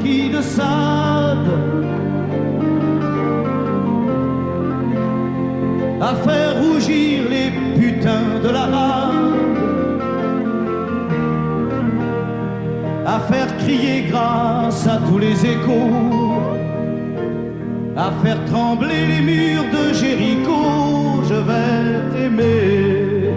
marquis de Sade, à faire rougir les putains de la rade, à faire crier grâce à tous les échos, à faire trembler les murs de Jéricho. Je vais t'aimer.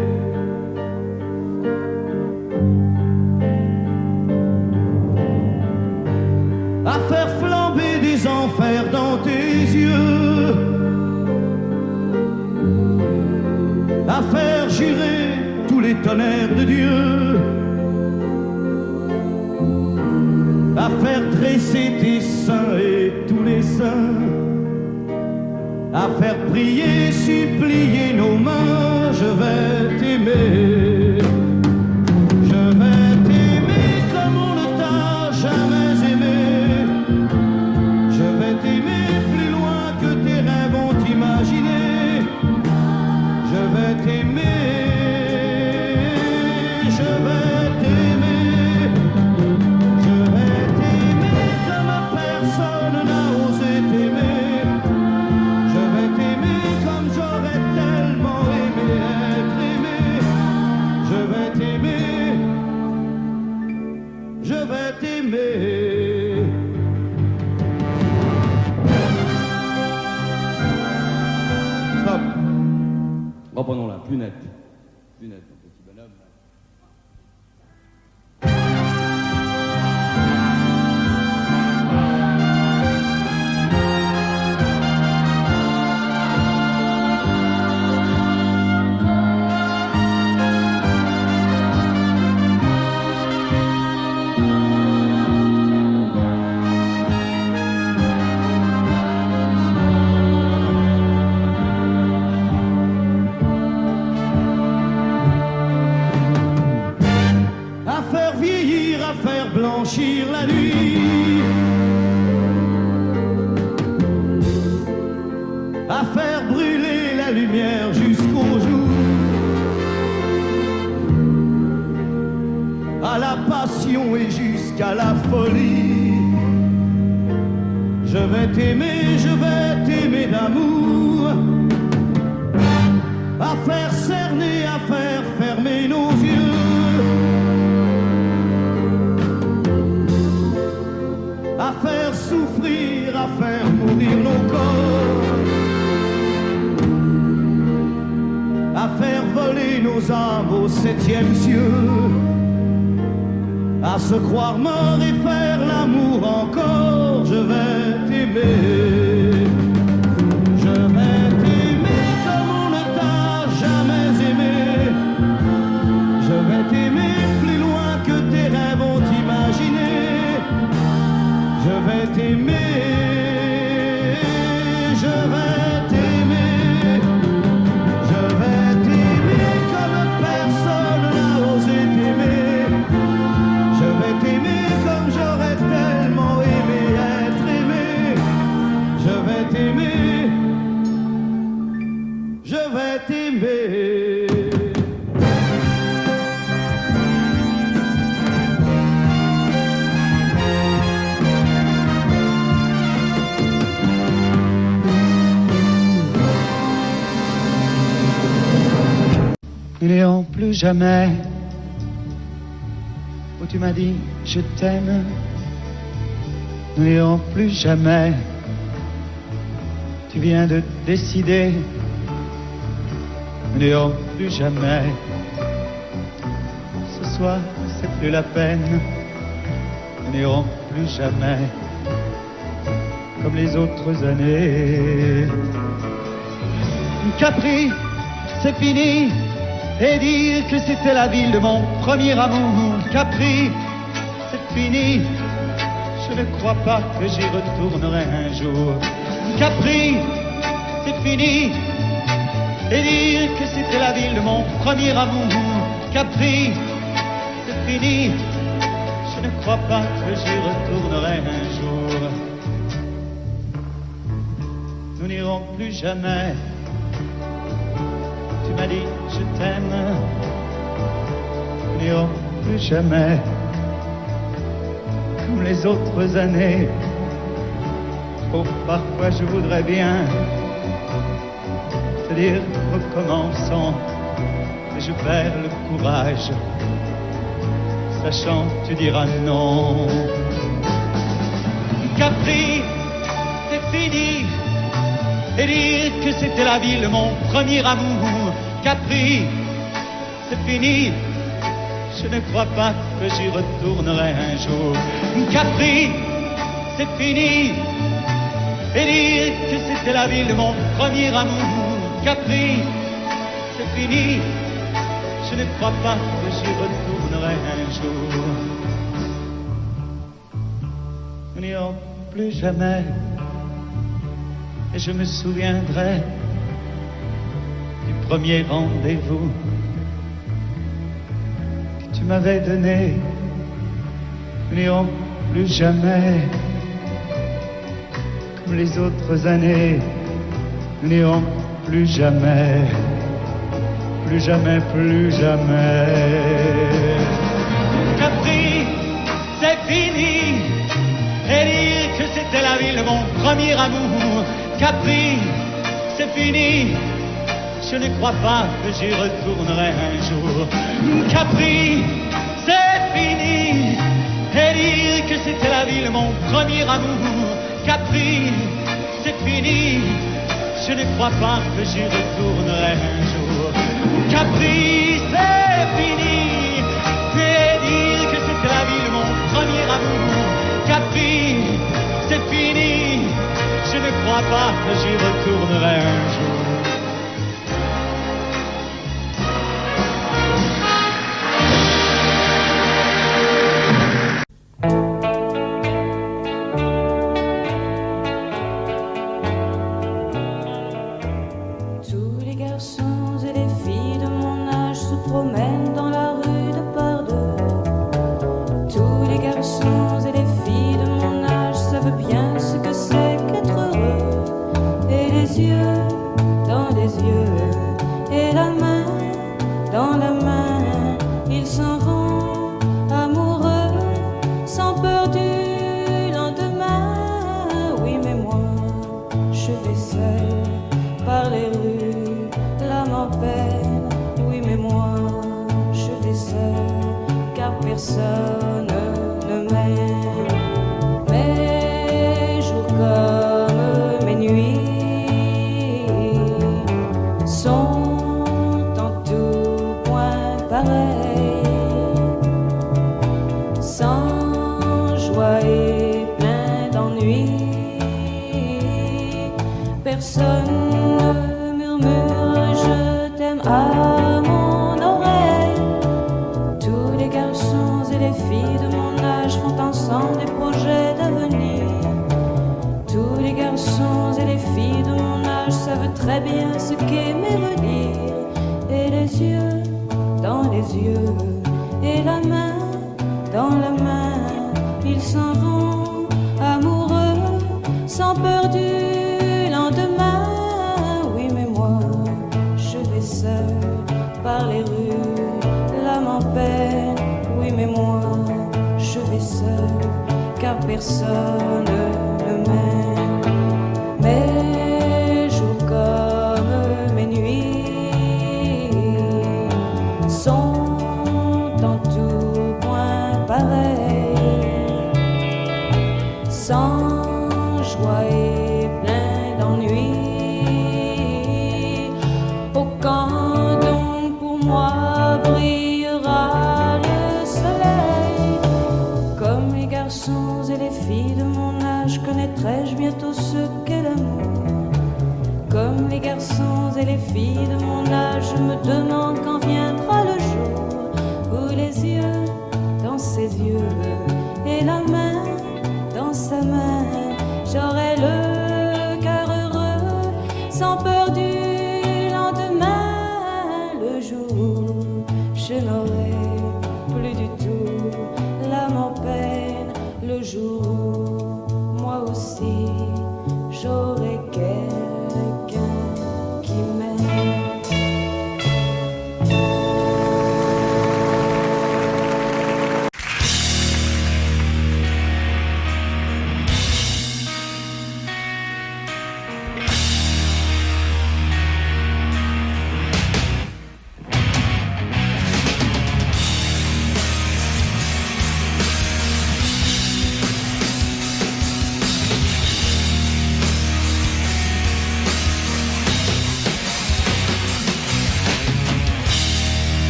À faire flamber des enfers dans tes yeux, à faire jurer tous les tonnerres de Dieu, à faire dresser tes seins et tous les saints, à faire prier, supplier nos mains. Je vais t'aimer. Je vais t'aimer comme on ne t'a jamais aimé. Je vais t'aimer plus loin que tes rêves ont imaginé. Je vais t'aimer. Je vais t'aimer. Je vais t'aimer comme personne n'a osé t'aimer. Je vais t'aimer comme j'aurais tellement aimé être aimé. Je vais t'aimer. Je vais t'aimer. Stop. Reprenons là, plus net. Plus net, mon petit bonhomme. À faire vieillir, à faire blanchir la nuit, à faire brûler la lumière jusqu'au jour, à la passion et jusqu'à la folie. Je vais t'aimer d'amour, à faire cerner, à faire fermer nos yeux, à faire souffrir, à faire mourir nos corps, à faire voler nos âmes au septième cieux, à se croire mort et faire l'amour encore. Je vais t'aimer. Je vais t'aimer comme on ne t'a jamais aimé. Je vais t'aimer plus loin que tes rêves ont imaginé. Je vais t'aimer, je vais t'aimer, je vais t'aimer comme personne n'a osé t'aimer. Je vais t'aimer comme j'aurais tellement aimé être aimé. Je vais t'aimer, je vais t'aimer. Nous n'irons plus jamais où tu m'as dit je t'aime. Nous n'irons plus jamais. Tu viens de décider. Nous n'irons plus jamais. Ce soir, c'est plus la peine. Nous n'irons plus jamais comme les autres années. Capri, c'est fini. Et dire que c'était la ville de mon premier amour. Capri, c'est fini. Je ne crois pas que j'y retournerai un jour. Capri, c'est fini. Et dire que c'était la ville de mon premier amour. Capri, c'est fini. Je ne crois pas que j'y retournerai un jour. Nous n'irons plus jamais. Tu m'as dit je t'aime. Nous n'irons plus jamais comme les autres années. Oh, parfois je voudrais bien te dire recommençons, mais je perds le courage, sachant que tu diras non. Capri, c'est fini, et dire que c'était la ville, mon premier amour. Capri, c'est fini, je ne crois pas que j'y retournerai un jour. Capri, c'est fini, et dire que c'était la ville, mon premier amour. Capri, c'est fini, je ne crois pas que j'y retournerai un jour. Nous n'irons plus jamais, et je me souviendrai du premier rendez-vous que tu m'avais donné. Nous n'irons plus jamais, comme les autres années. Nous n'irons plus jamais, plus jamais, plus jamais. Capri, c'est fini, et dire que c'était la ville, mon premier amour. Capri, c'est fini, je ne crois pas que j'y retournerai un jour. Capri, c'est fini, et dire que c'était la ville, mon premier amour. Capri, c'est fini, je ne crois pas que j'y retournerai un jour. Capri, c'est fini, et dire que c'était la ville, mon premier amour. Capri, c'est fini, je ne crois pas que j'y retournerai un jour.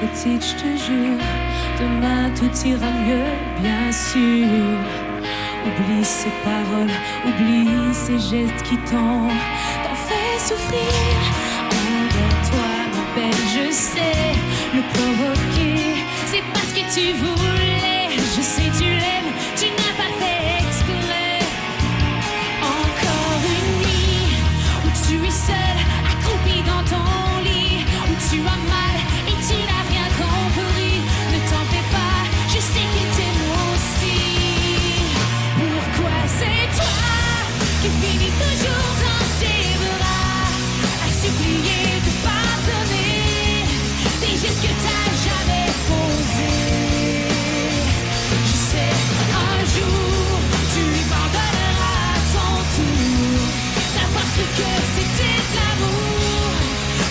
petite, je te jure. Demain tout ira mieux, bien sûr. Oublie ces paroles, oublie ces gestes qui t'ont fait souffrir. Endors-toi, ma belle, je sais le provoquer. C'est parce que tu voulais, je sais tu l'aimes, tu n'as pas fait exprès. Encore une nuit où tu es seule, accroupie dans ton lit, où tu as mal et tu n'as rien compris. Ne t'en fais pas, je sais qu'il t'aime aussi. Pourquoi c'est toi qui finis toujours dans ses bras, à supplier de pardonner des gestes que t'as jamais posés? Je sais, un jour tu lui pardonneras à ton tour d'avoir cru que c'était de l'amour,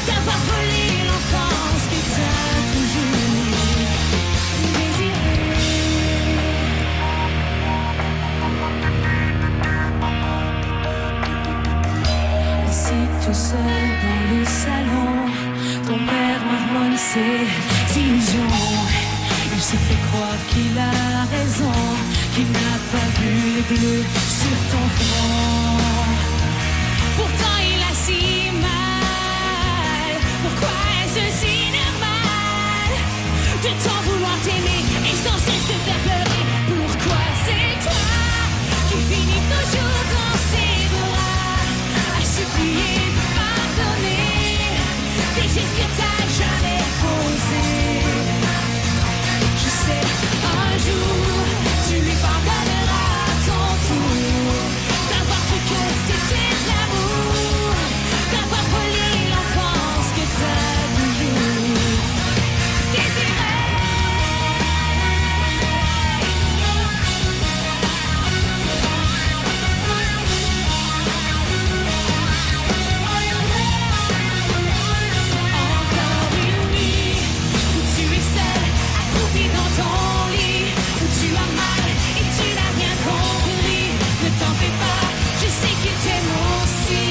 d'avoir volé l'enfance que t'as toujours désiré. Assis tout seul dans le salon, ton père marmonne ses illusions. Il se fait croire qu'il a raison, qu'il n'a pas vu les bleus sur ton front. Pourtant il a si mal. Pourquoi est-ce si normal de t'en vouloir t'aimer et sans cesse te faire pleurer? Pourquoi c'est toi qui finis toujours dans ses bras, à supplier de pardonner des gestes que t'as jamais posés? Je sais, un jour tu lui pardonneras à ton tour d'avoir cru que c'était de l'amour, d'avoir volé l'enfance que t'as toujours désiré. Encore une nuit où tu es seule, accroupie dans ton lit, où tu as mal et tu n'as rien compris. Ne t'en fais pas, je sais qu'il t'aime aussi.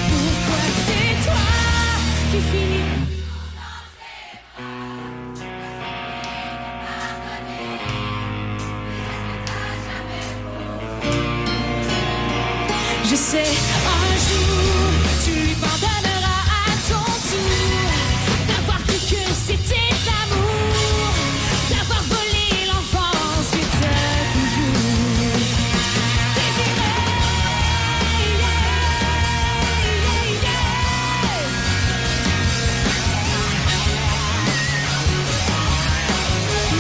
Pourquoi c'est toi qui finis? Je sais, un jour, tu lui pardonneras à ton tour d'avoir cru que c'était de l'amour, d'avoir volé l'enfance que t'as toujours désiré.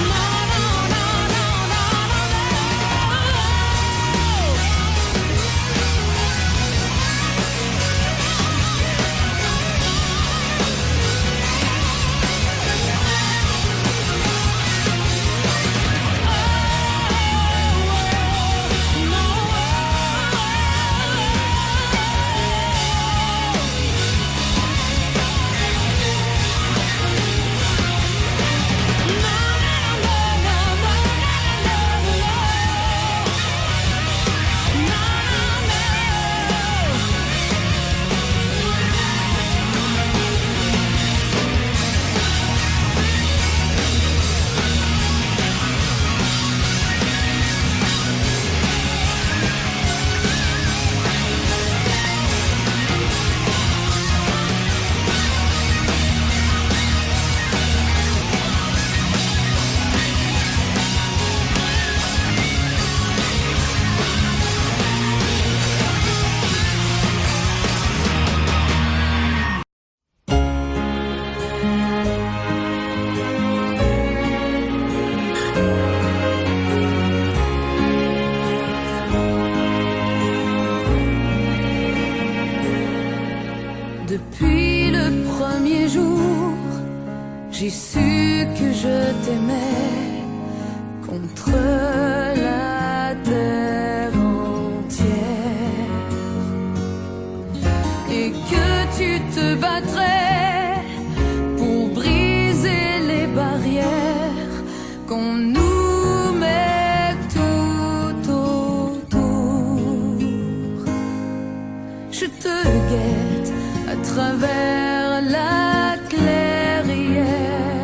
Non, non, non, non, non, non, non. Depuis le premier jour, j'ai su que je t'aimais contre la terre entière et que tu te battrais pour briser les barrières qu'on nous met tout autour. Je te guette à travers la clairière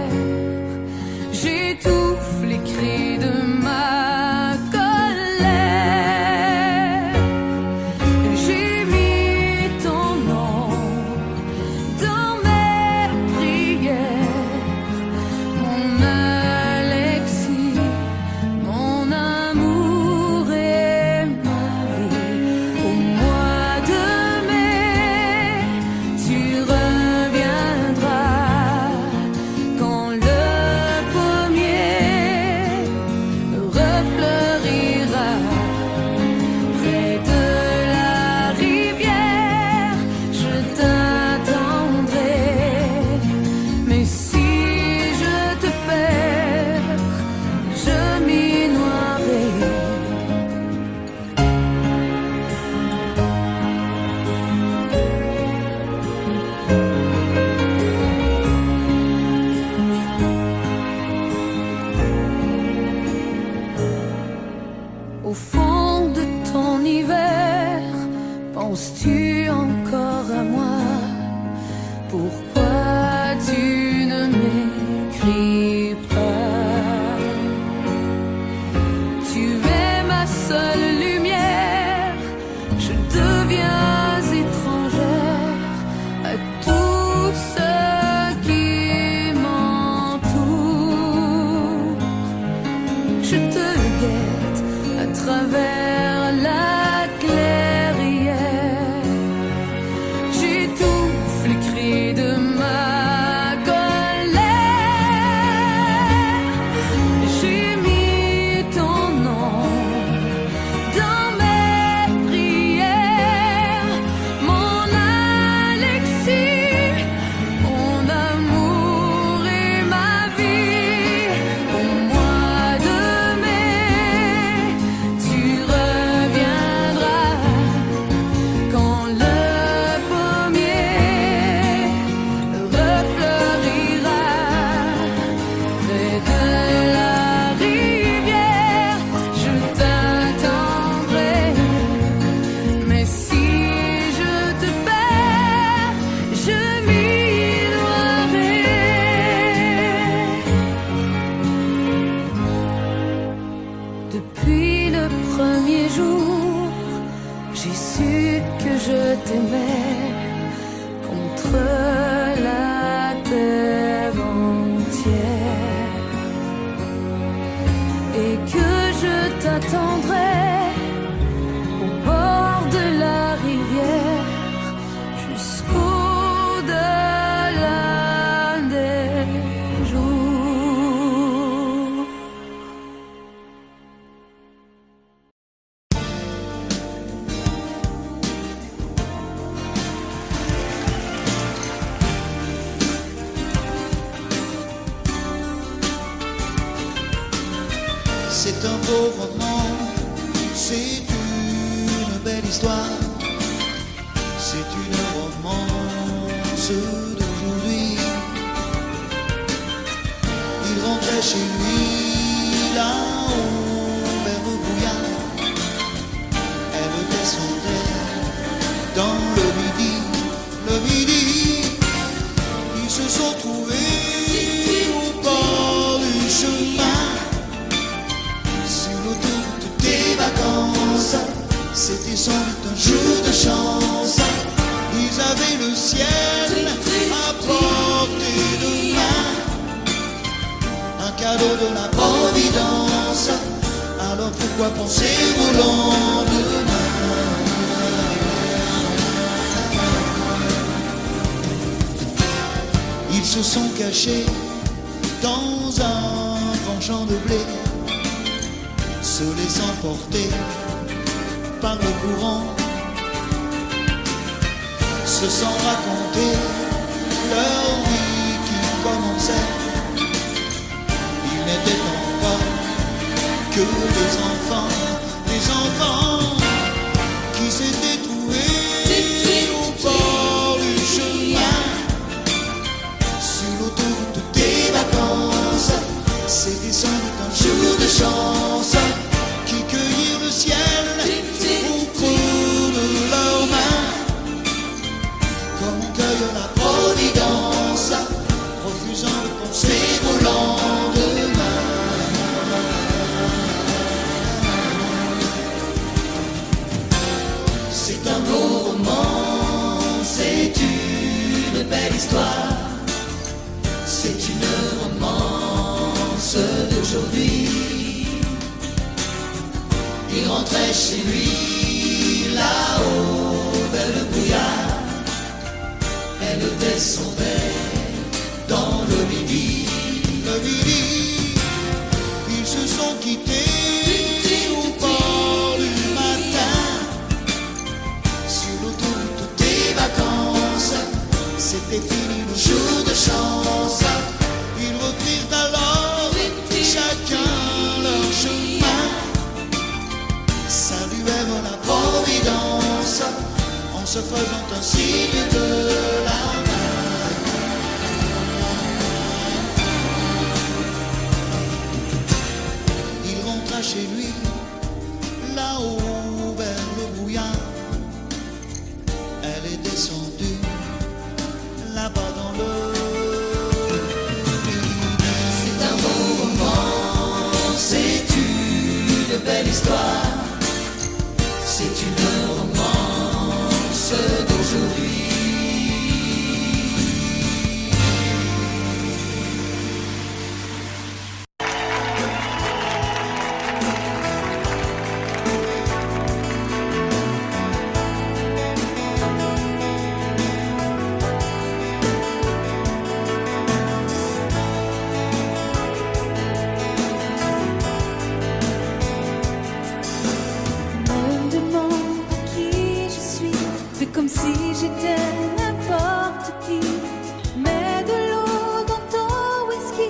Penses-tu encore à moi? Pourquoi tu ne m'écris pas? Tu es ma seule lumière, je deviens étrangère à tout ce qui m'entoure. Je te guette à travers la clairière, j'étouffe les cris de ma colère. J'ai mis ton nom dans mes prières, mon Alexis, mon amour et ma vie. Au mois de mai, tu reviendras quand le pommier refleurira près de la rivière. Je t'attendrai, mais si je te perds, je m'y noierai. Depuis le premier jour, j'ai su que je t'aimais contre la terre entière, et que je t'attendrai au bord de la rivière jusqu'au-delà des jours. C'est un beau roman, c'est une belle histoire, c'est une romance d'aujourd'hui. Il rentrait chez lui là-haut vers le brouillard, elle descendait dans le midi. Ils se sont trouvés au bord du chemin, sur l'autoroute des vacances. C'était sans doute un jour de chance. Ils avaient le ciel à portée de main, un cadeau de la Providence. Alors pourquoi penser au lendemain? Ils se sont cachés dans un grand champ de blé, se laissant porter par le courant, se sont raconter leur vie qui commençait. Ils n'étaient encore que des enfants qui s'étaient trouvés au bord du chemin, sur l'autoroute des vacances. C'était sans doute un jour de chance, qui cueillirent le ciel au creux de leurs mains, comme on cueille la Providence, refusant de penser au lendemain. C'est un beau roman, c'est une belle histoire, c'est une romance d'aujourd'hui. Il rentrait chez lui là-haut vers le brouillard, elle descendait dans le midi. Ils se sont quittés au bord du matin, sur l'autoroute des vacances. C'était fini le jour de chance. Ils reprirent alors chacun leur chemin, saluèrent la Providence en se faisant un signe de la main. Il rentra chez lui là-haut vers le brouillard, elle est descendue là-bas dans le. C'est un beau roman, c'est une belle histoire, c'est une romance d'aujourd'hui. Comme si j'étais n'importe qui. Mets de l'eau dans ton whisky.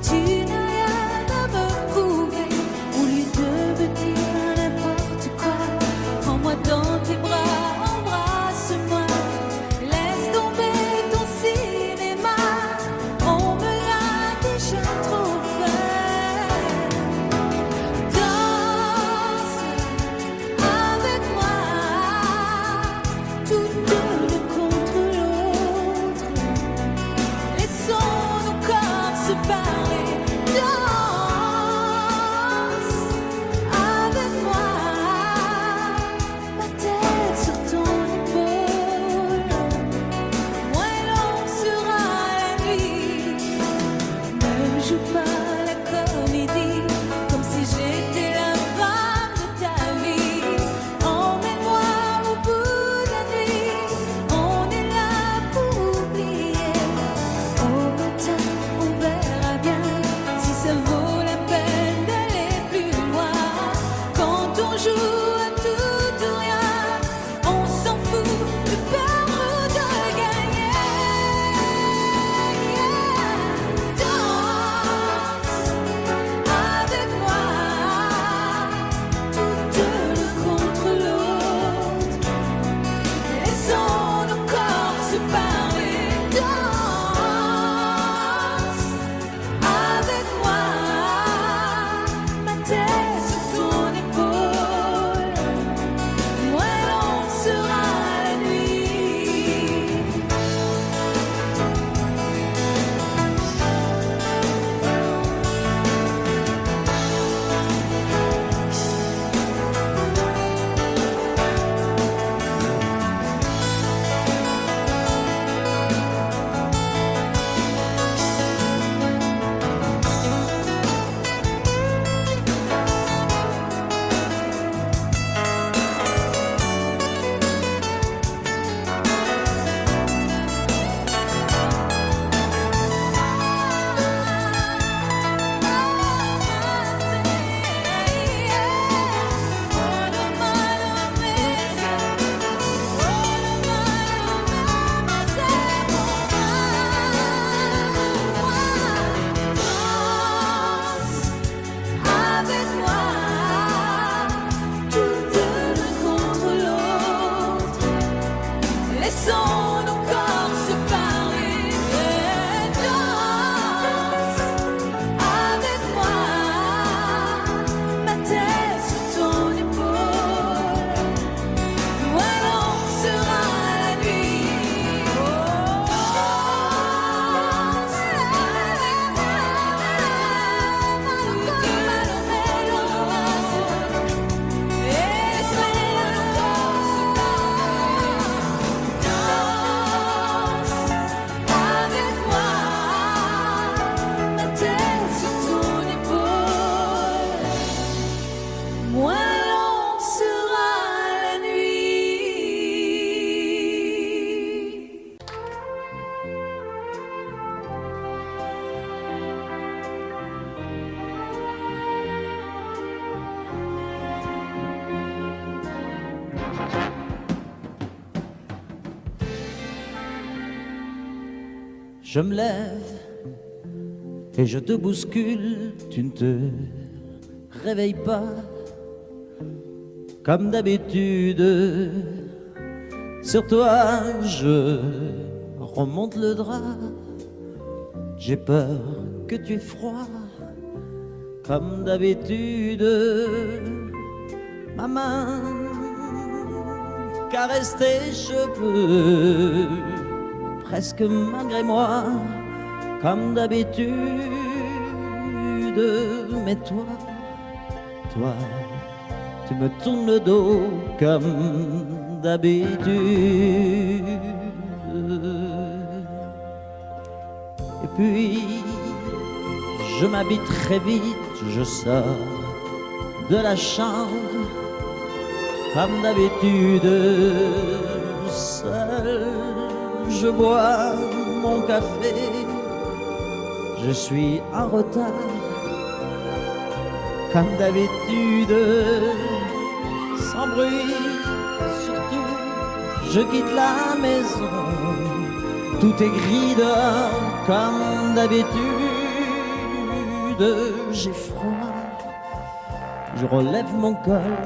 Tu n'as rien à me prouver. Au lieu de me dire n'importe quoi, prends-moi dans tes bras, embrasse-moi. Laisse tomber ton cinéma, on me l'a déjà trop fait. Danse avec moi. Tout deux contre l'autre, laissons nos corps se parler. Danse avec moi, ma tête sur ton épaule. Moins long sera la nuit. Ne joue pas la comédie comme si j'étais la femme de ta vie. Emmène-moi au bout de la nuit, on est là pour oublier. Au matin, on verra bien si ça vaut la peine d'aller plus loin. Quand on joue à tout ou rien, on s'en fout de perdre ou de gagner. Danse avec moi, tout deux l'un contre l'autre. Laissons nos corps se parler. Danse avec moi, ma tête sur ton épaule. Moins long sera la nuit. Avec moi, tout deux l'un contre l'autre. Laissons nos corps se parler. Danse avec moi, ma tête sur ton épaule. Moins long sera la nuit. Danse avec moi, ma tête sur ton épaule. Moins long sera la nuit. Je me lève et je te bouscule, tu ne te réveilles pas comme d'habitude. Sur toi, je remonte le drap. J'ai peur que tu aies froid comme d'habitude. Ma main caresse tes cheveux, presque malgré moi, comme d'habitude. Mais toi, tu me tournes le dos comme d'habitude. Et puis, je m'habille très vite, je sors de la chambre comme d'habitude. Seul, je bois mon café, je suis en retard comme d'habitude. Sans bruit, surtout, je quitte la maison. Tout est gris dehors comme d'habitude. J'ai froid, je relève mon col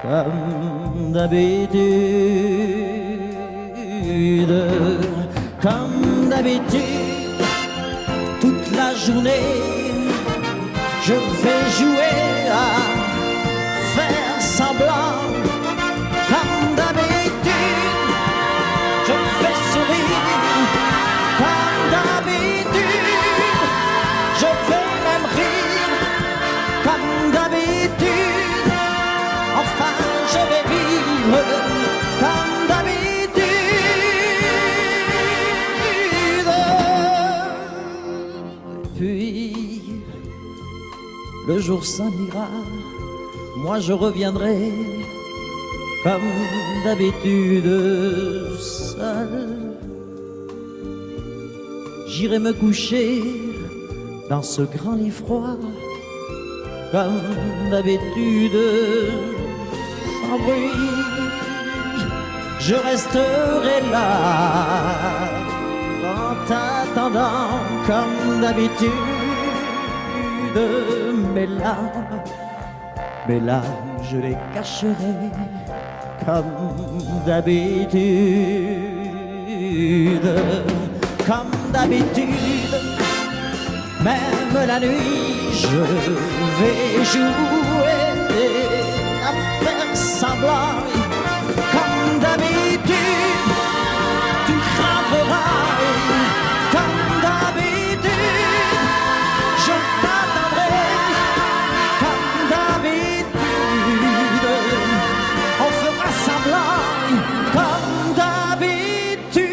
comme d'habitude. Comme d'habitude, toute la journée, je vais jouer à faire semblant. Comme d'habitude, je vais sourire. Comme d'habitude, je vais même rire. Comme d'habitude, enfin je vais vivre. Comme d'habitude. Puis le jour s'en ira, moi je reviendrai comme d'habitude seul. J'irai me coucher dans ce grand lit froid comme d'habitude, sans bruit. Je resterai là en t'attendant comme d'habitude. Mais là, je les cacherai comme d'habitude. Comme d'habitude, même la nuit, je vais jouer à faire semblant. Comme d'habitude, tu rentreras. Comme d'habitude, je t'attendrai. Comme d'habitude, on fera semblant. Comme d'habitude.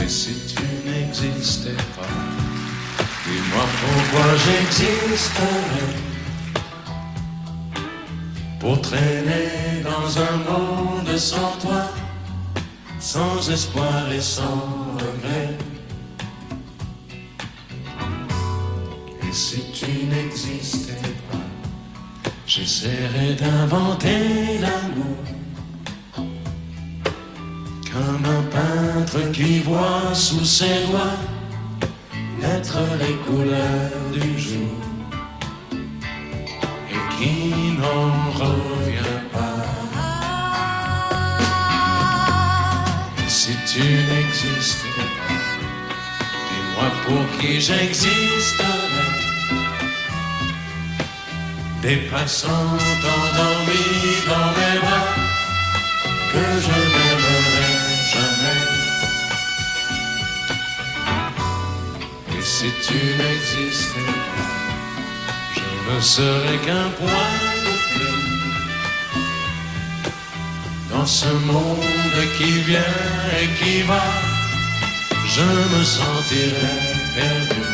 Et si tu n'existais pas, dis-moi pourquoi j'existerais. Pour traîner dans un monde sans toi, sans espoir et sans regret. Et si tu n'existais pas, j'essaierais d'inventer l'amour. Comme un peintre qui voit sous ses doigts naître les couleurs du jour et qui n'en revient pas. Et si tu n'existais pas, dis-moi pour qui j'existerais. Des passants endormis dans mes bras que je n'aimerais jamais. Et si tu n'existais pas, je ne serais qu'un point de plus dans ce monde qui vient et qui va. Je me sentirais perdu.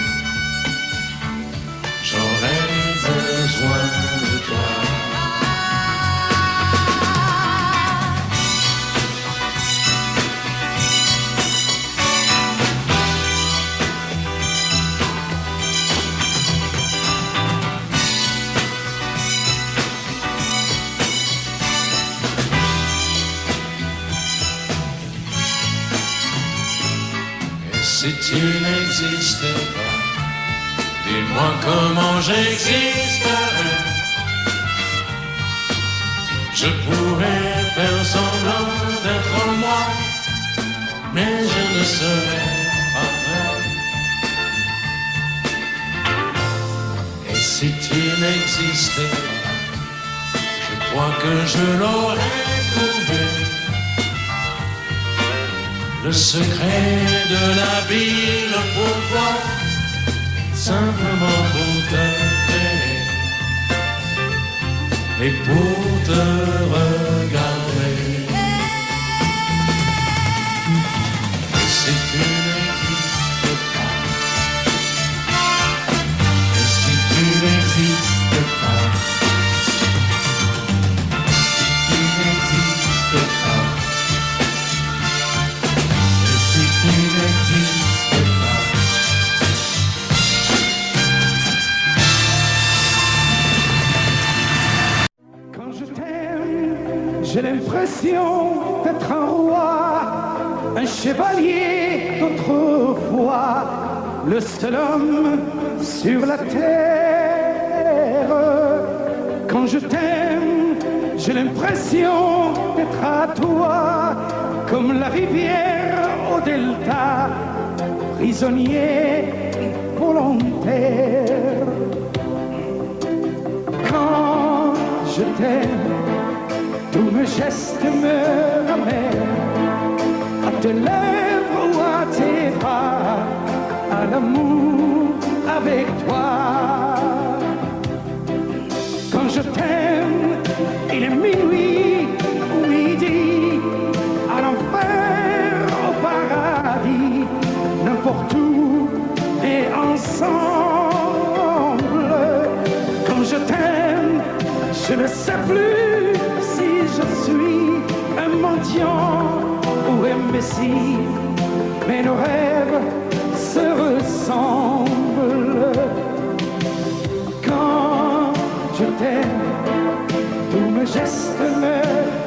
J'aurais besoin de toi. Si tu n'existais pas, dis-moi comment j'existerais. Je pourrais faire semblant d'être moi, mais je ne serais pas vrai. Et si tu n'existais pas, je crois que je l'aurais trouvé. Le secret de la ville, pourquoi? Simplement pour t'aimer et pour te regarder. Et si tu n'existes pas, et si tu n'existes pas, si tu n'existes pas, et si tu n'existes pas. Quand je t'aime, j'ai l'impression d'être un roi, un chevalier d'autrefois, le seul homme sur la terre. Quand je t'aime, j'ai l'impression d'être à toi, comme la rivière au delta, prisonnier volontaire. Quand je t'aime, tous mes gestes me ramènent à tes lèvres ou à tes bras, à l'amour avec toi. Quand je t'aime, il est minuit ou midi, à l'enfer, au paradis, n'importe où et ensemble. Quand je t'aime, je ne sais plus si je suis un mendiant ou un messie, mais nos rêves se ressemblent. Quand je t'aime, tous mes gestes me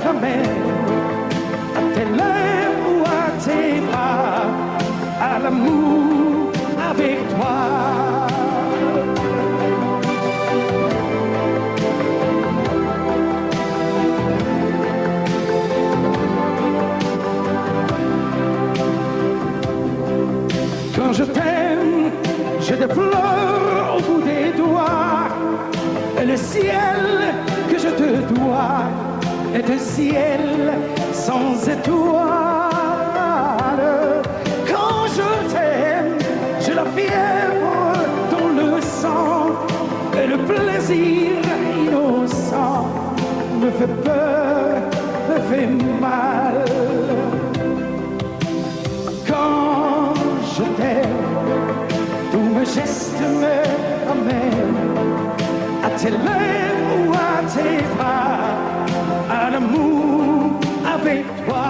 ramènent à tes lèvres ou à tes bras, à l'amour avec toi. Quand je t'aime, j'ai des fleurs au bout des doigts, et le ciel que je te dois est un ciel sans étoiles. Quand je t'aime, j'ai la fièvre dans le sang, et le plaisir innocent me fait peur, me fait mal. Quand je t'aime, tous mes gestes me ramènent à tes lèvres ou à tes bras, à l'amour avec toi.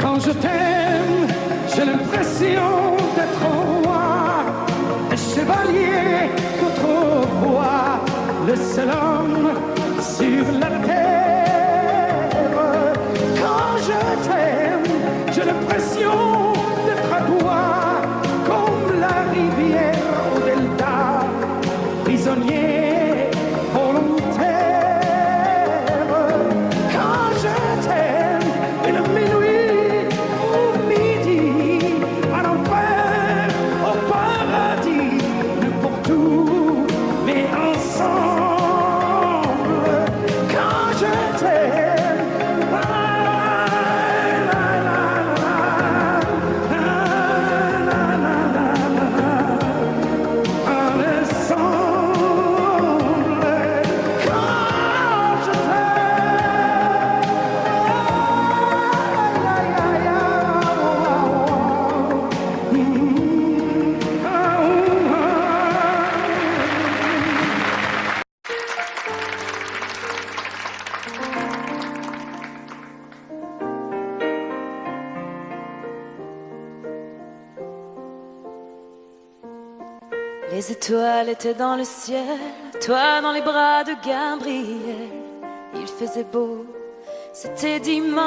Quand je t'aime, j'ai l'impression d'être un roi, un chevalier d'autrefois, le seul homme sur la terre. Quand je t'aime, j'ai l'impression d'être à toi, comme la rivière au delta, prisonnier volontaire. Quand je t'aime, une minuit ou midi, à l'enfer, au paradis, n'importe où, mais ensemble. Quand je t'aime, Les étoiles étaient dans le ciel, toi dans les bras de Gabriel. Il faisait beau, c'était dimanche.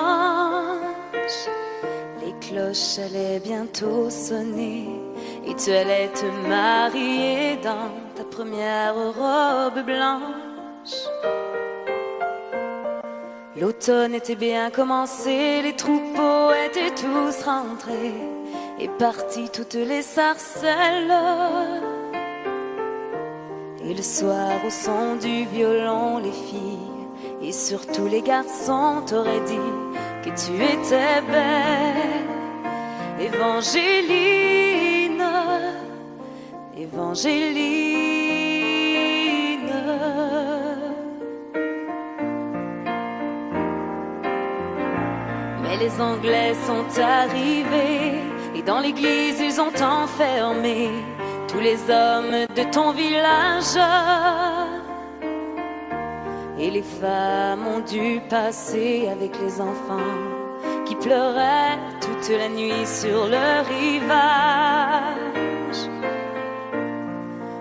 Les cloches allaient bientôt sonner et tu allais te marier dans ta première robe blanche. L'automne était bien commencé, les troupeaux étaient tous rentrés et partis toutes les sarcelles. Et le soir au son du violon, les filles et surtout les garçons t'auraient dit que tu étais belle, Évangéline, Évangéline. Mais les Anglais sont arrivés et dans l'église ils ont enfermé tous les hommes de ton village. Et les femmes ont dû passer avec les enfants qui pleuraient toute la nuit sur le rivage.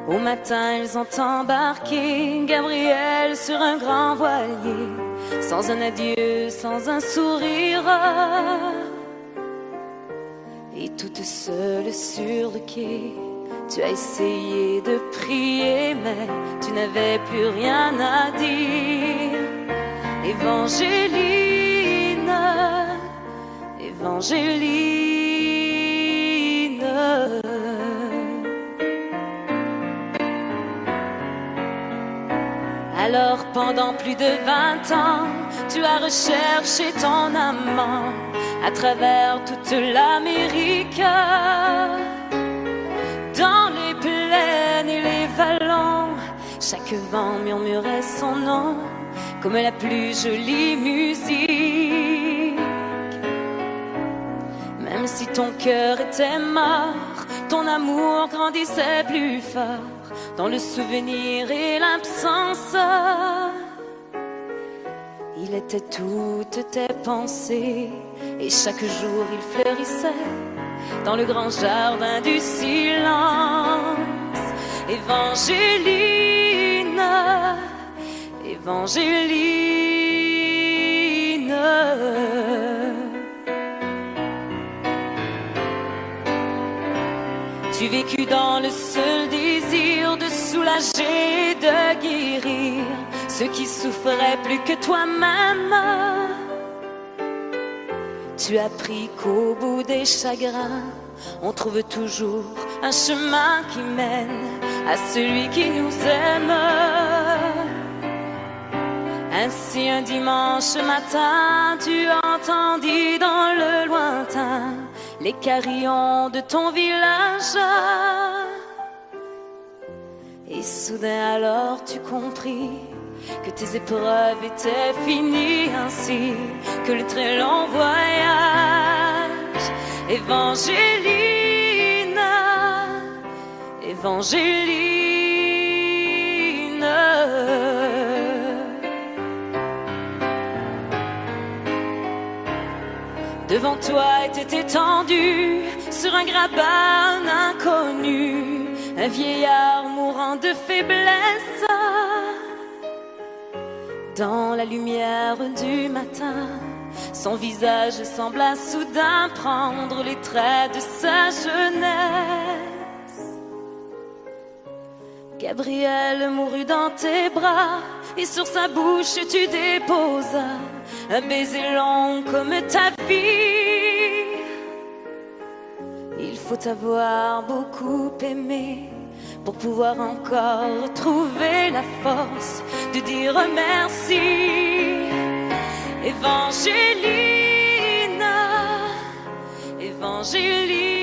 Au matin, ils ont embarqué Gabriel sur un grand voilier, sans un adieu, sans un sourire. Et toute seule sur le quai, tu as essayé de prier, mais tu n'avais plus rien à dire. Évangéline, Évangéline. Alors pendant plus de 20 ans, tu as recherché ton amant à travers toute l'Amérique. Dans les plaines et les vallons, chaque vent murmurait son nom comme la plus jolie musique. Même si ton cœur était mort, ton amour grandissait plus fort dans le souvenir et l'absence. Il était toutes tes pensées et chaque jour il fleurissait dans le grand jardin du silence. Évangéline, Évangéline. Tu vécus dans le seul désir de soulager, de guérir ceux qui souffraient plus que toi-même. Tu as appris qu'au bout des chagrins, on trouve toujours un chemin qui mène à celui qui nous aime. Ainsi un dimanche matin, tu entendis dans le lointain les carillons de ton village. Et soudain alors tu compris que tes épreuves étaient finies, ainsi que le très long voyage. Évangéline, Évangéline. Devant toi était étendu sur un grabat un inconnu, un vieillard mourant de faiblesse. Dans la lumière du matin, son visage sembla soudain prendre les traits de sa jeunesse. Gabriel mourut dans tes bras et sur sa bouche tu déposas un baiser long comme ta vie. Il faut avoir beaucoup aimé pour pouvoir encore trouver la force de dire merci. Évangéline, Évangéline.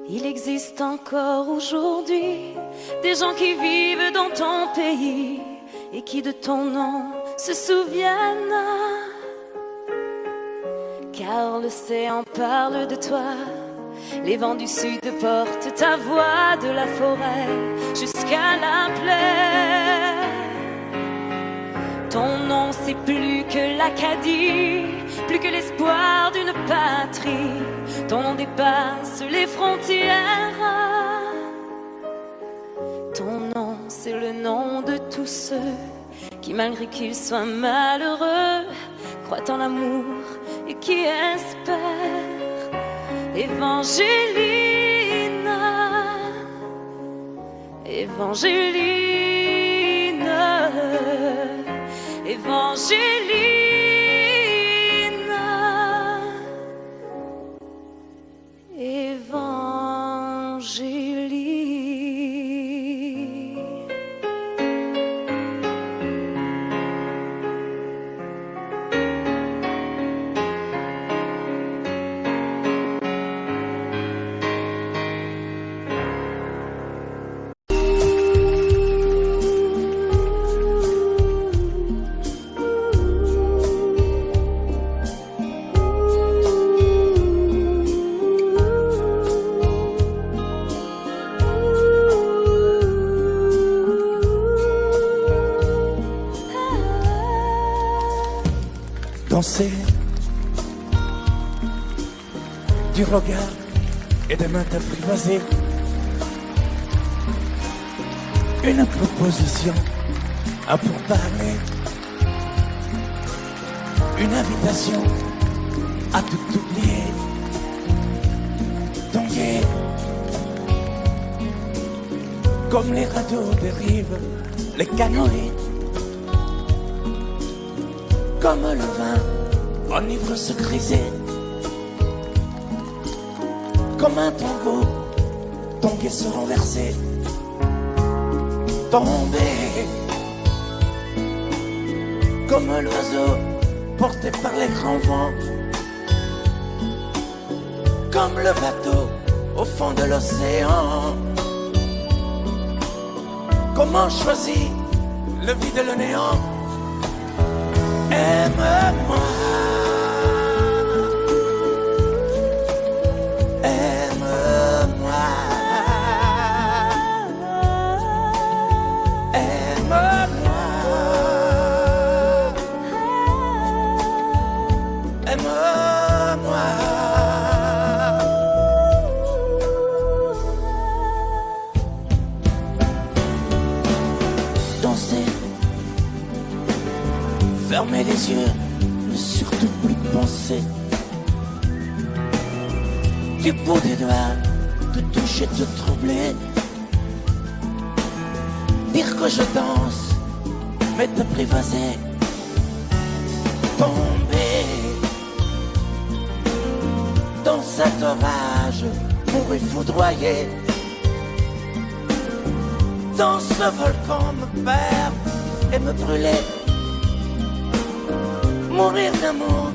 Il existe encore aujourd'hui des gens qui vivent dans ton pays et qui de ton nom se souviennent. Car l'océan parle de toi, les vents du sud portent ta voix de la forêt jusqu'à la plaine. Ton nom c'est plus que l'Acadie, plus que l'espoir d'une patrie. Ton nom dépasse les frontières. Ton nom c'est le nom de tous ceux qui malgré qu'il soit malheureux, croit en l'amour et qui espère. Evangelina, Evangelina, Evangelina, Evangelina. Danser du regard et des mains apprivoisées, une proposition à pourparler, une invitation à tout oublier, tanguer comme les radeaux des rives, les canoës. Comme le vin enivre se griser, comme un tango, tanguer se renverser, tomber, comme l'oiseau porté par les grands vents, comme le bateau au fond de l'océan. Comment choisir le vide et le néant? Aime-moi, aime-moi, aime-moi, aime-moi. Danser, fermer les yeux, ne surtout plus penser. Du bout des doigts, te toucher, te troubler. Dire que je danse, mais t'apprivoiser. Tomber dans cet orage, mourir foudroyé. Dans ce volcan me perdre et me brûler. Mourir d'amour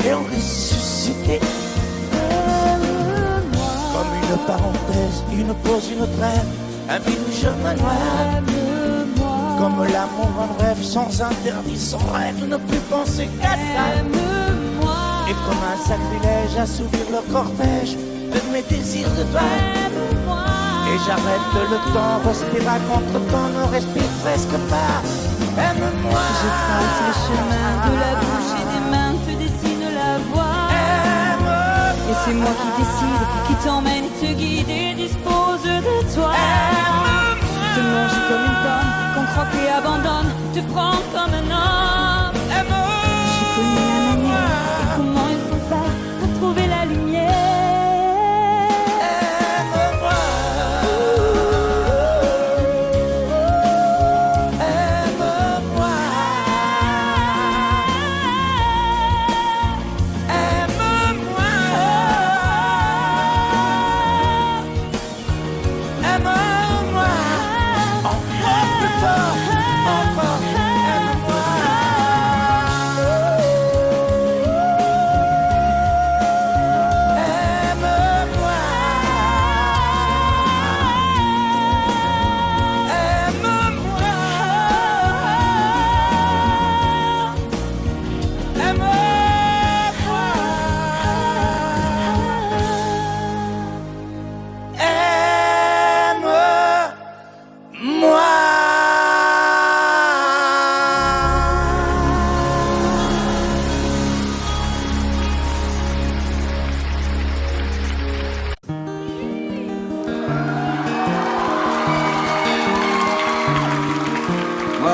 et en ressusciter. Comme une parenthèse, une pause, une trêve, un vide où je me noie. Comme l'amour en rêve, sans interdit, sans règle, ne plus penser qu'à ça. Et comme un sacrilège, assouvir le cortège de mes désirs de toi. Et j'arrête le temps, respire à contre-temps, ne respire presque pas. Aime-moi. Je trace le chemin de la bouche et des mains te dessine la voie. Et c'est moi qui décide, qui t'emmène, te guide et dispose de toi. Te manger comme une pomme, qu'on croque et abandonne, te prendre comme un homme. Je connais la manière et comment il faut faire pour trouver la lumière.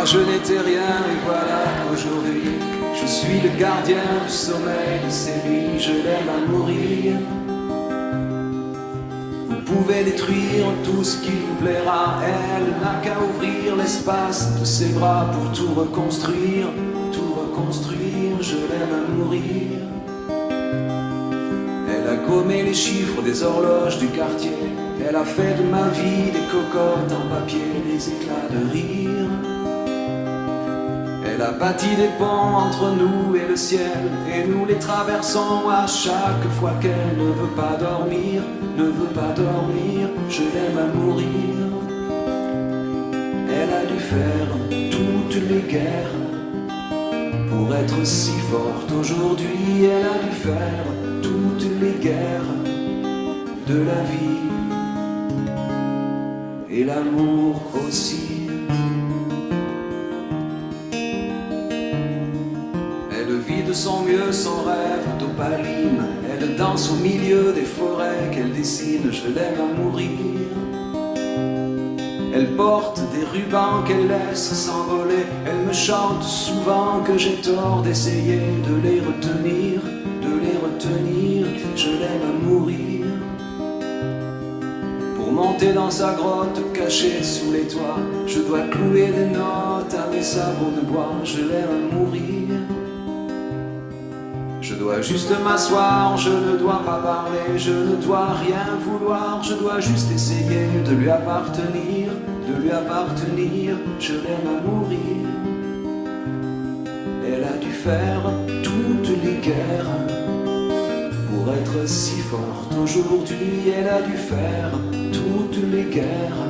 je n'étais rien et voilà qu'aujourd'hui je suis le gardien du sommeil de ces nuits. Je l'aime à mourir. Vous pouvez détruire tout ce qui vous plaira. Elle n'a qu'à ouvrir l'espace de ses bras pour tout reconstruire. Tout reconstruire, je l'aime à mourir. Elle a gommé les chiffres des horloges du quartier. Elle a fait de ma vie des cocottes en papier, des éclats de rire. Elle a bâti des ponts entre nous et le ciel, et nous les traversons à chaque fois qu'elle ne veut pas dormir, ne veut pas dormir, je l'aime à mourir. Elle a dû faire toutes les guerres pour être si forte aujourd'hui. Elle a dû faire toutes les guerres de la vie et l'amour aussi. Elle vit de son mieux son rêve d'opaline. Elle danse au milieu des forêts qu'elle dessine. Je l'aime à mourir. Elle porte des rubans qu'elle laisse s'envoler. Elle me chante souvent que j'ai tort d'essayer de les retenir, de les retenir. Je l'aime à mourir. Pour monter dans sa grotte cachée sous les toits, je dois clouer des notes à mes sabots de bois. Je l'aime à mourir. Je dois juste m'asseoir, je ne dois pas parler, je ne dois rien vouloir, je dois juste essayer de lui appartenir, de lui appartenir, je l'aime à mourir. Elle a dû faire toutes les guerres pour être si forte aujourd'hui. Elle a dû faire toutes les guerres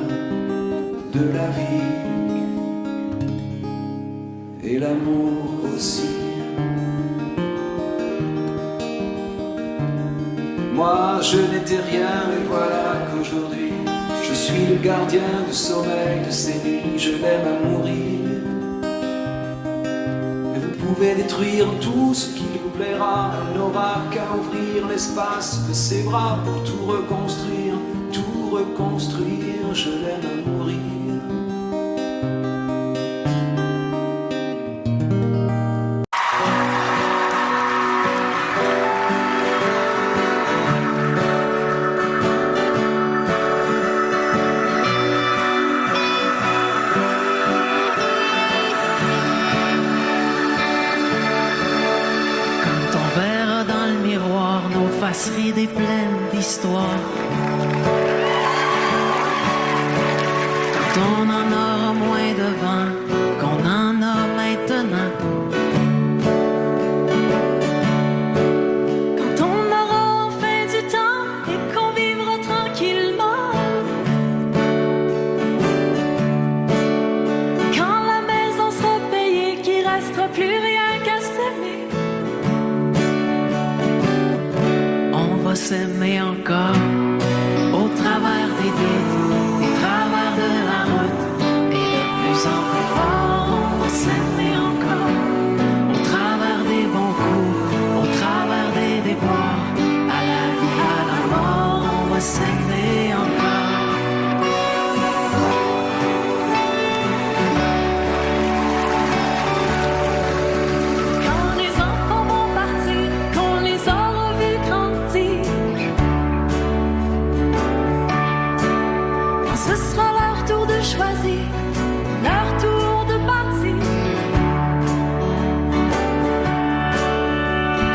de la vie et l'amour aussi. Moi je n'étais rien et voilà qu'aujourd'hui je suis le gardien du sommeil de ces nuits. Je l'aime à mourir. Et vous pouvez détruire tout ce qui vous plaira. Elle n'aura qu'à ouvrir l'espace de ses bras pour tout reconstruire, tout reconstruire. Je l'aime à mourir. Des plaines d'histoire. Quand on en aura moins de vent qu'on en a maintenant. Quand on aura enfin du temps et qu'on vivra tranquillement. Quand la maison sera payée, qu'il restera plus rien qu'à s'aimer. S'aimer encore au travers des vides, des travers de la route, et de plus en plus fort. On va s'aimer encore au travers des bons coups, au travers des déboires, à la vie, à la mort. On va s'aimer encore. Quand les enfants vont partir, qu'on les aura vus grandir, ce sera leur tour de choisir, leur tour de partir.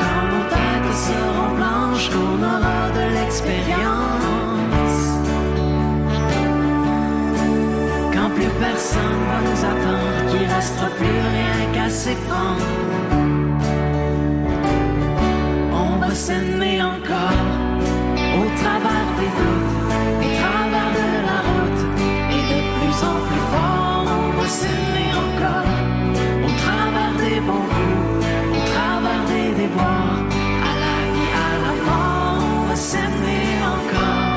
Quand nos têtes seront blanches, qu'on aura de l'expérience. Quand plus personne va nous attendre, qu'il restera plus rien qu'à s'éprendre. On va s'aimer encore au travers des doutes, des travers de la route, et de plus en plus fort. On va s'aimer encore au travers des bons coups, au travers des déboires, à la vie, à la mort. On va s'aimer encore.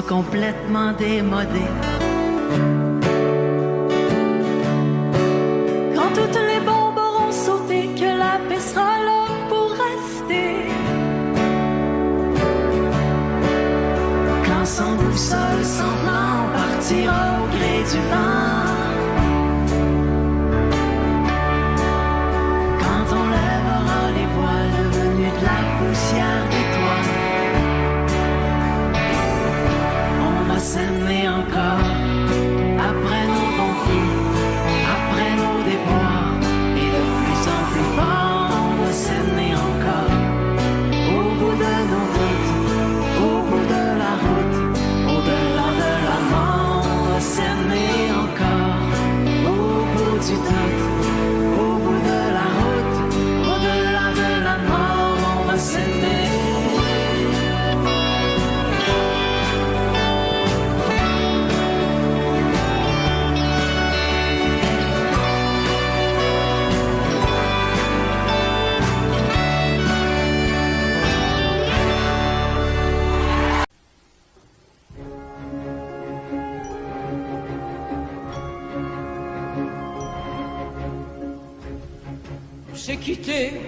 complètement démodé. Quand toutes les bombes auront sauté, que la paix sera là pour rester. Quand sans boussole, sans plan, partira au gré du vent. Quand on lèvera les voiles devenus de la poussière des toits, on va s'aimer encore après nos bons coups, après nos déboires, et de plus en plus fort, on va s'aimer encore au bout de nos routes, au bout de la route, au-delà de la mort, on va s'aimer encore au bout du doute, au bout de la route, au-delà de la mort, on va s'aimer. C'est quitté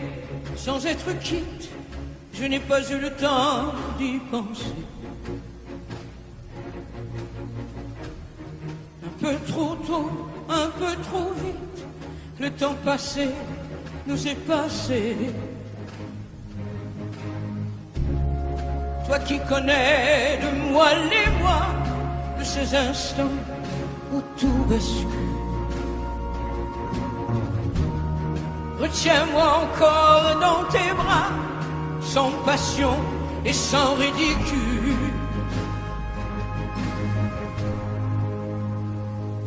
sans être quitte, je n'ai pas eu le temps d'y penser. Un peu trop tôt, un peu trop vite, le temps passé nous est passé. Toi qui connais de moi les mois, de ces instants où tout bascule. Retiens-moi encore dans tes bras, sans passion et sans ridicule.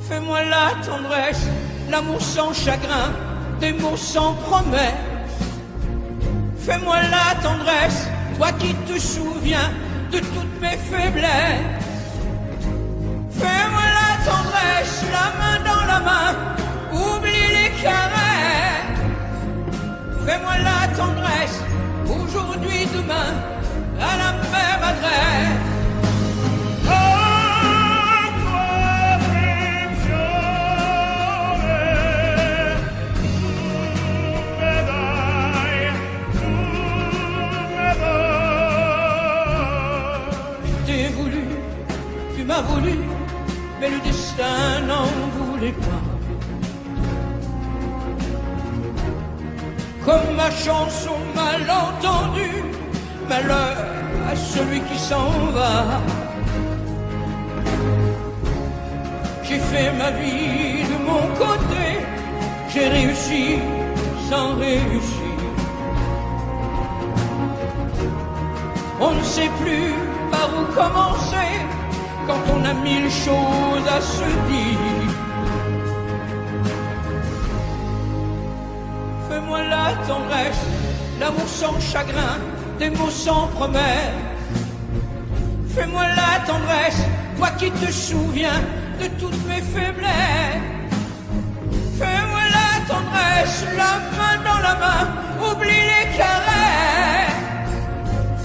Fais-moi la tendresse, l'amour sans chagrin, des mots sans promesse. Fais-moi la tendresse, toi qui te souviens de toutes mes faiblesses. Fais-moi la tendresse, la main dans la main, oublie les caresses. Fais-moi la tendresse, aujourd'hui, demain, à la même adresse. Je t'ai voulu, tu m'as voulu, mais le destin n'en voulait pas. Comme ma chanson mal entendue, malheur à celui qui s'en va. J'ai fait ma vie de mon côté, j'ai réussi sans réussir. On ne sait plus par où commencer quand on a mille choses à se dire. Fais-moi la tendresse, l'amour sans chagrin, des mots sans promesse. Fais-moi la tendresse, toi qui te souviens de toutes mes faiblesses. Fais-moi la tendresse, la main dans la main, oublie les caresses.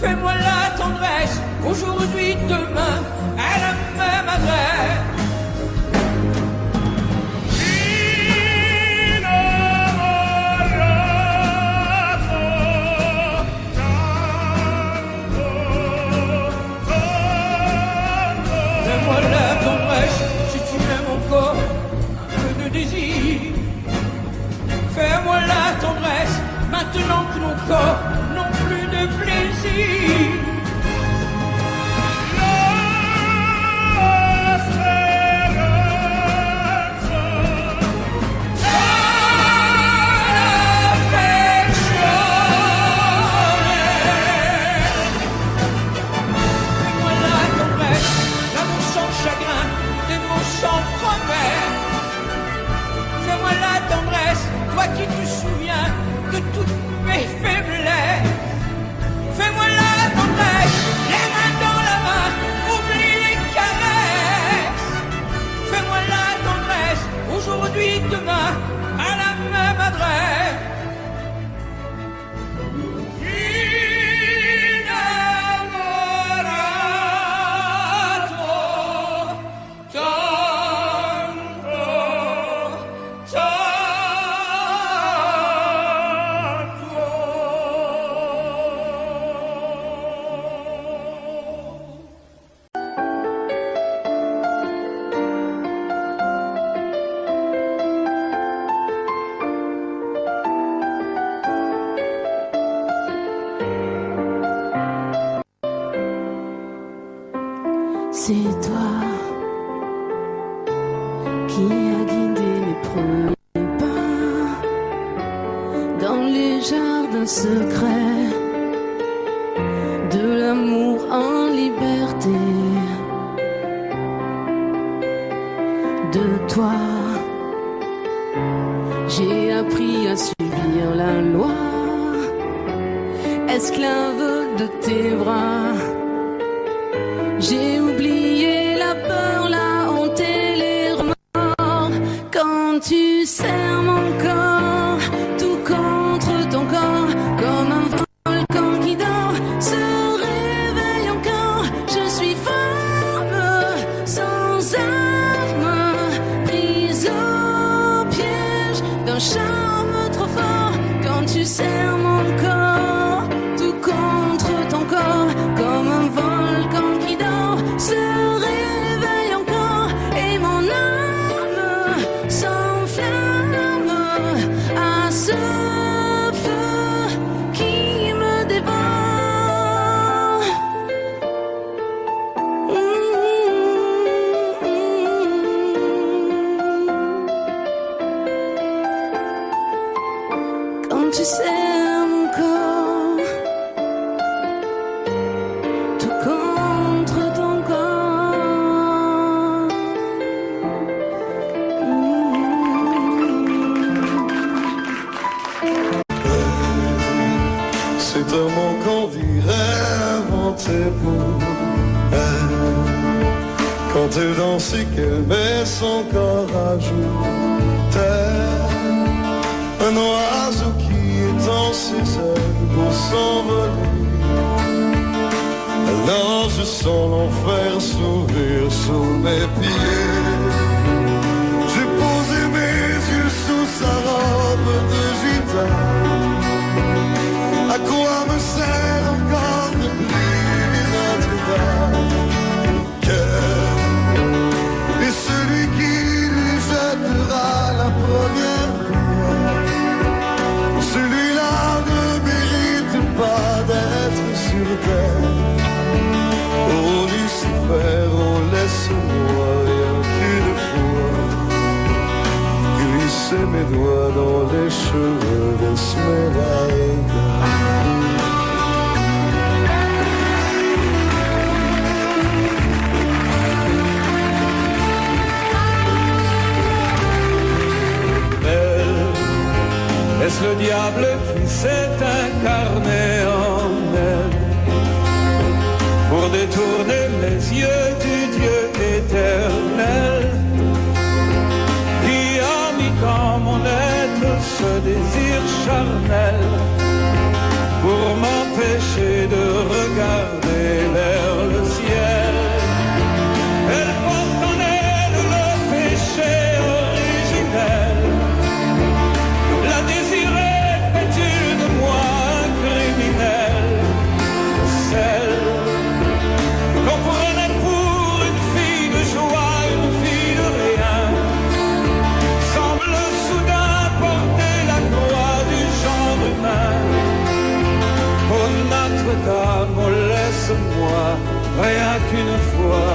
Fais-moi la tendresse, aujourd'hui, demain, à la même adresse. Fais-moi la tendresse, si tu m'aimes encore, un peu de désir. Fais-moi la tendresse, maintenant que nos corps n'ont plus de plaisir. Nostre c'est toi qui a guidé mes premiers pas dans les jardins secrets de l'amour en liberté. De toi, j'ai appris à subir la loi, esclave de tes bras. J'ai oublié la peur, la honte et les remords. Quand tu serres mon corps, tout contre ton corps, comme un volcan qui dort, se réveille encore. Je suis femme, sans arme, prise au piège d'un charme trop fort. Quand tu serres mon corps, tout contre ton corps, comme un volcan qui dort, se réveille encore, et mon âme s'enflamme à ce feu qui me dévore. Quand tu serres mon corps, tout contre ton corps. C'est un mot qu'on dirait inventé pour elle. Quand elle danse et qu'elle met son corps à jour, tel un oiseau qui étend ses ailes pour s'envoler. Alors je sens l'enfer s'ouvrir sous mes pieds. J'ai posé mes yeux sous sa robe de gitane. À quoi me sert encore de prier Notre-Dame? Quel est celui qui lui jettera la première pierre? Celui-là ne mérite pas d'être sur terre. Oh Lucifer, oh laisse-moi rien qu'une fois glisser mes doigts dans les cheveux d'Esmeralda. Est-ce le diable qui s'est incarné en elle pour détourner les yeux du Dieu éternel qui a mis dans mon être ce désir charnel pour m'empêcher de regarder vers le ciel? Elle porte en elle le péché originel. La désirée fait-il de moi un criminel? Celle qu'on prenait pour une fille de joie, une fille de rien, semble soudain porter la croix du genre humain. Oh Notre-Dame, oh laisse-moi rien qu'une fois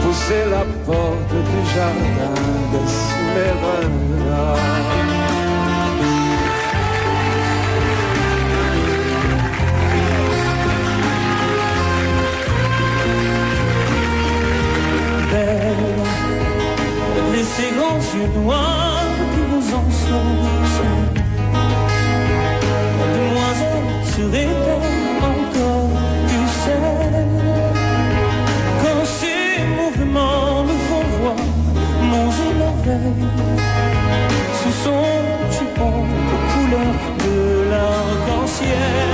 pousser la porte du jardin d'Esmeralda. Et ces grands yeux noirs qui vous enfoncent, demoiselle, serait-elle encore du sel? Quand ces mouvements me font voir mon yeux la veille sous son jupon de couleur de l'arc-en-ciel.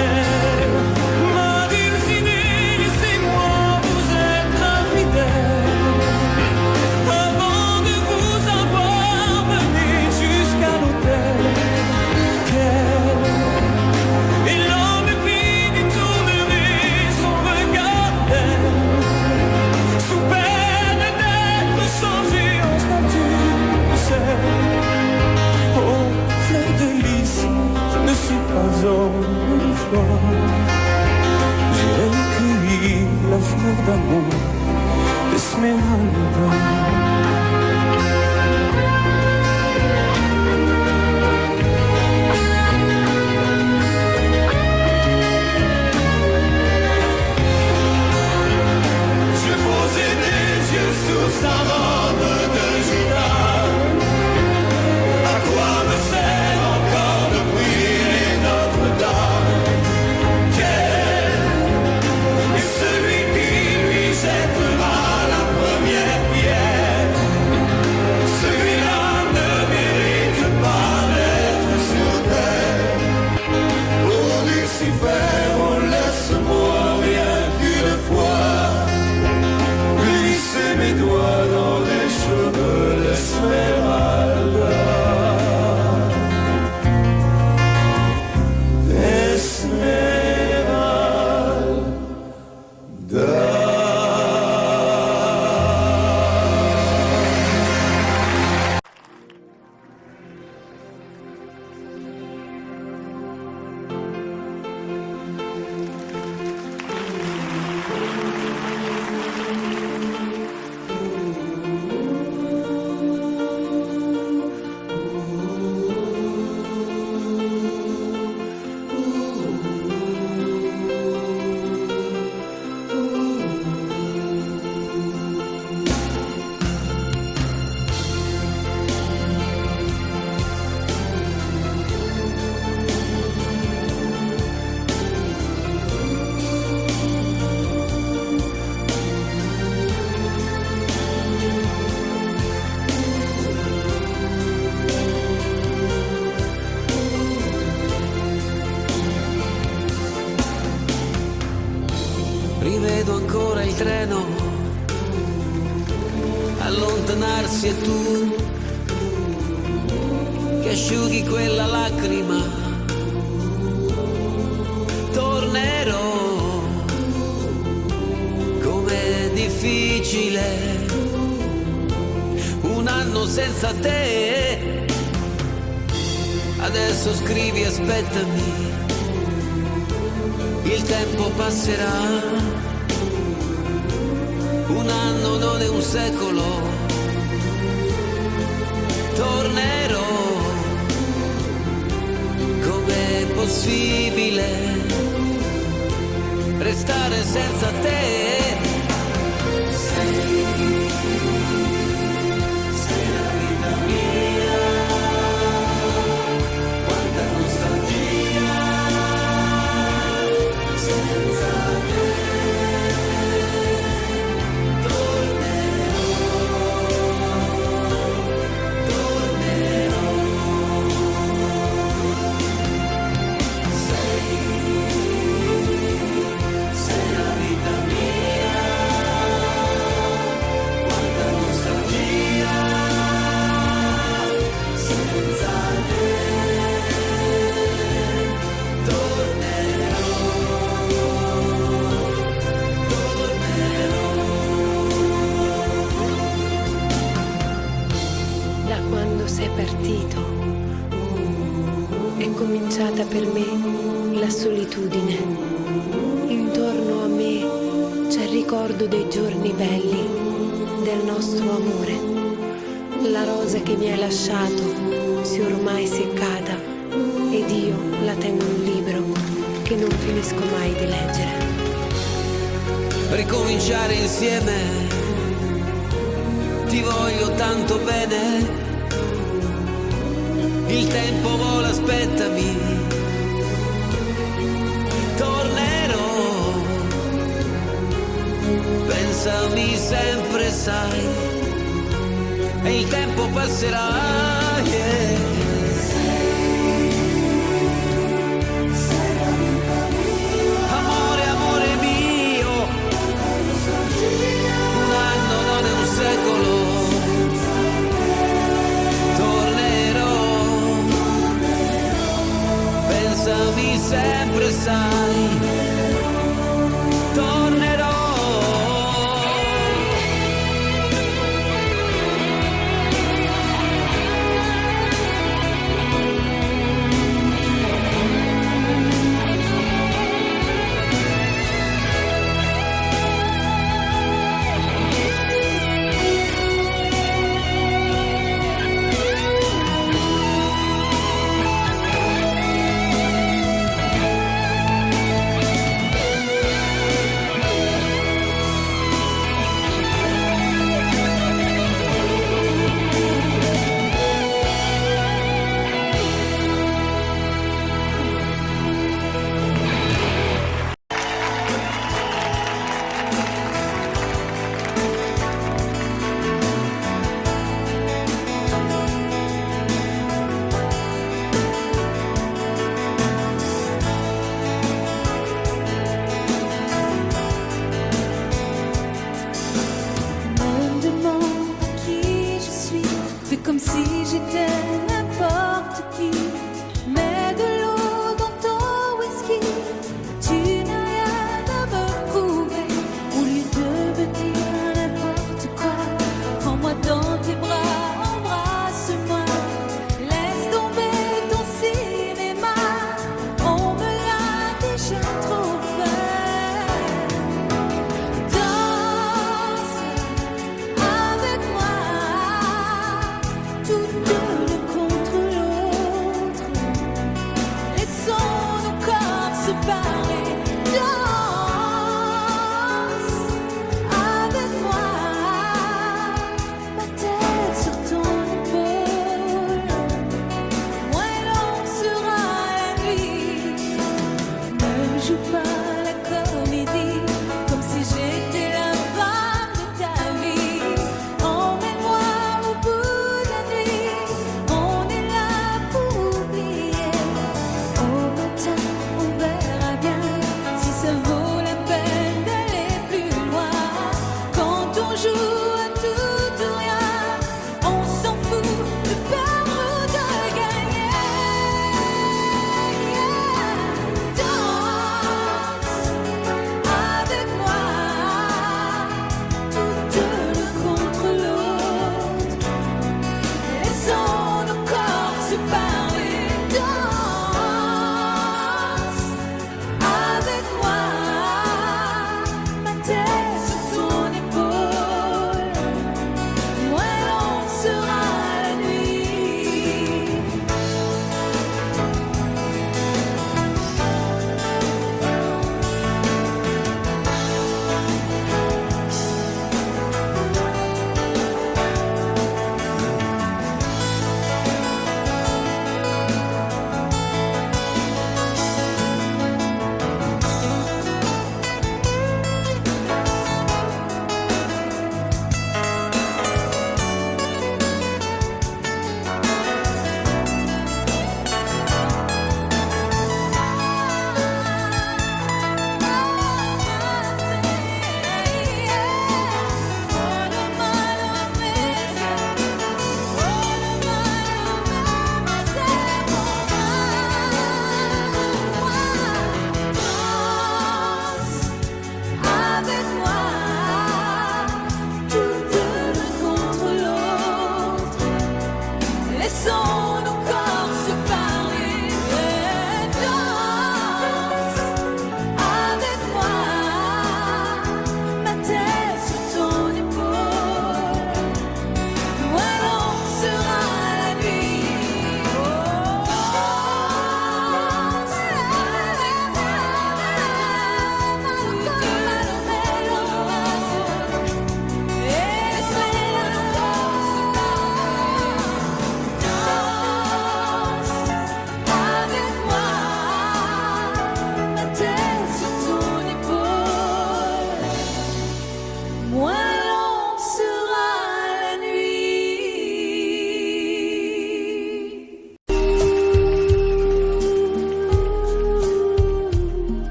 Ma Dulcinée, laissez-moi vous être infidèle avant de vous avoir mené jusqu'à l'hôtel. Et l'homme qui détournerait son regard d'elle sous peine d'être changé en statue de sel. Oh, fleur de lys, je ne suis pas homme de foi. J'ai recueilli la fleur d'amour robe de Judas. À quoi me sert encore de prier Notre-Dame? Quel est celui qui lui jettera la première pierre? Celui-là ne mérite pas d'être sur terre. Oh Lucifer, oh laisse-moi rien qu'une fois glisser mes doigts dans les cheveux d'Esmeralda. Rivedo ancora il treno allontanarsi e tu che asciughi quella lacrima. Tornerò, com'è difficile un anno senza te. Adesso scrivi, aspettami, il tempo passerà. Un anno non è un secolo. Tornerò. Com'è possibile restare senza te? Sei la vita mia. Quanta nostalgia senza te. Sei partito, è cominciata per me la solitudine. Intorno a me c'è il ricordo dei giorni belli, del nostro amore. La rosa che mi hai lasciato si è ormai seccata ed io la tengo in un libro che non finisco mai di leggere. Ricominciare insieme, ti voglio tanto bene. Il tempo vola, aspettami, tornerò, pensami sempre, sai, e il tempo passerà, yeah. Sei la vita mia. Amore, amore mio, un anno non è un secolo. Pensami sempre, sai, tornerò.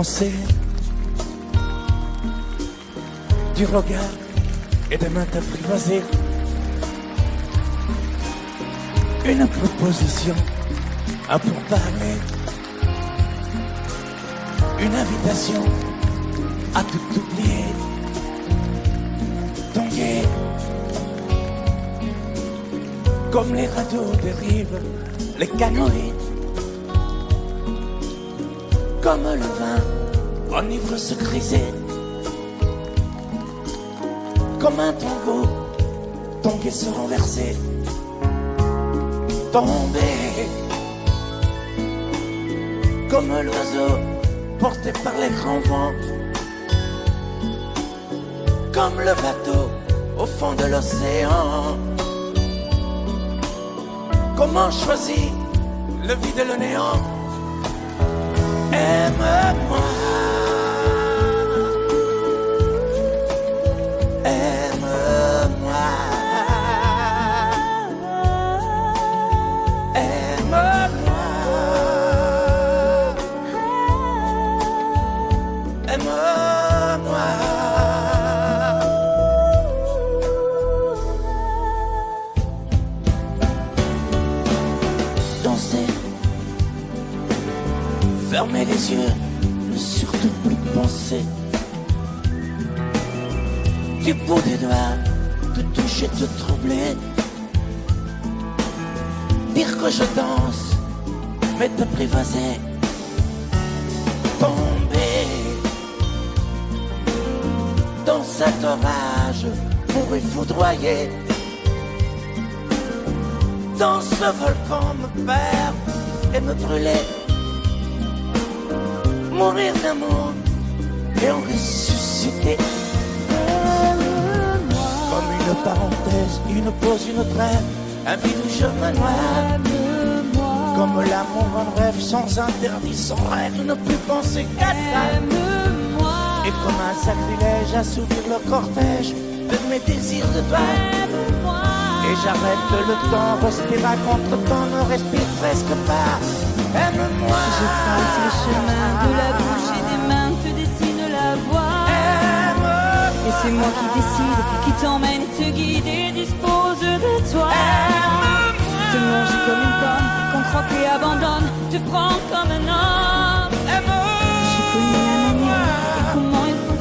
danser du regard et des mains apprivoisées. Une proposition à pourparler, une invitation à tout oublier. Tanguer comme les radeaux dérivent, les canoës, comme le vin enivre se griser, comme un tango, tanguer se renverser, tomber comme l'oiseau porté par les grands vents, comme le bateau au fond de l'océan. Comment choisir le vide et le néant? Aime-moi, aime-moi, aime-moi, aime-moi. Danser, fermer les yeux, ne surtout plus penser. Du bout des doigts, te toucher, te troubler. Dire que je danse, mais t'apprivoiser. Tomber dans cet orage pour y foudroyer. Dans ce volcan me perdre et me brûler. Mourir d'amour et en ressusciter. Comme une parenthèse, une pause, une trêve, un vide où je me noie. Comme l'amour en rêve, sans interdit, sans règle, ne plus penser qu'à ça. Et comme un sacrilège, assouvir le cortège de mes désirs de toi. Et j'arrête le temps, respire à contre-temps, ne respire presque pas. Aime-moi. Je trace le chemin de la bouche et des mains te dessine la voie. Et c'est moi qui décide, qui t'emmène, te guide et dispose de toi. Te manger comme une pomme, qu'on croque et abandonne, te prends comme un homme. J'ai connu la manière et comment il faut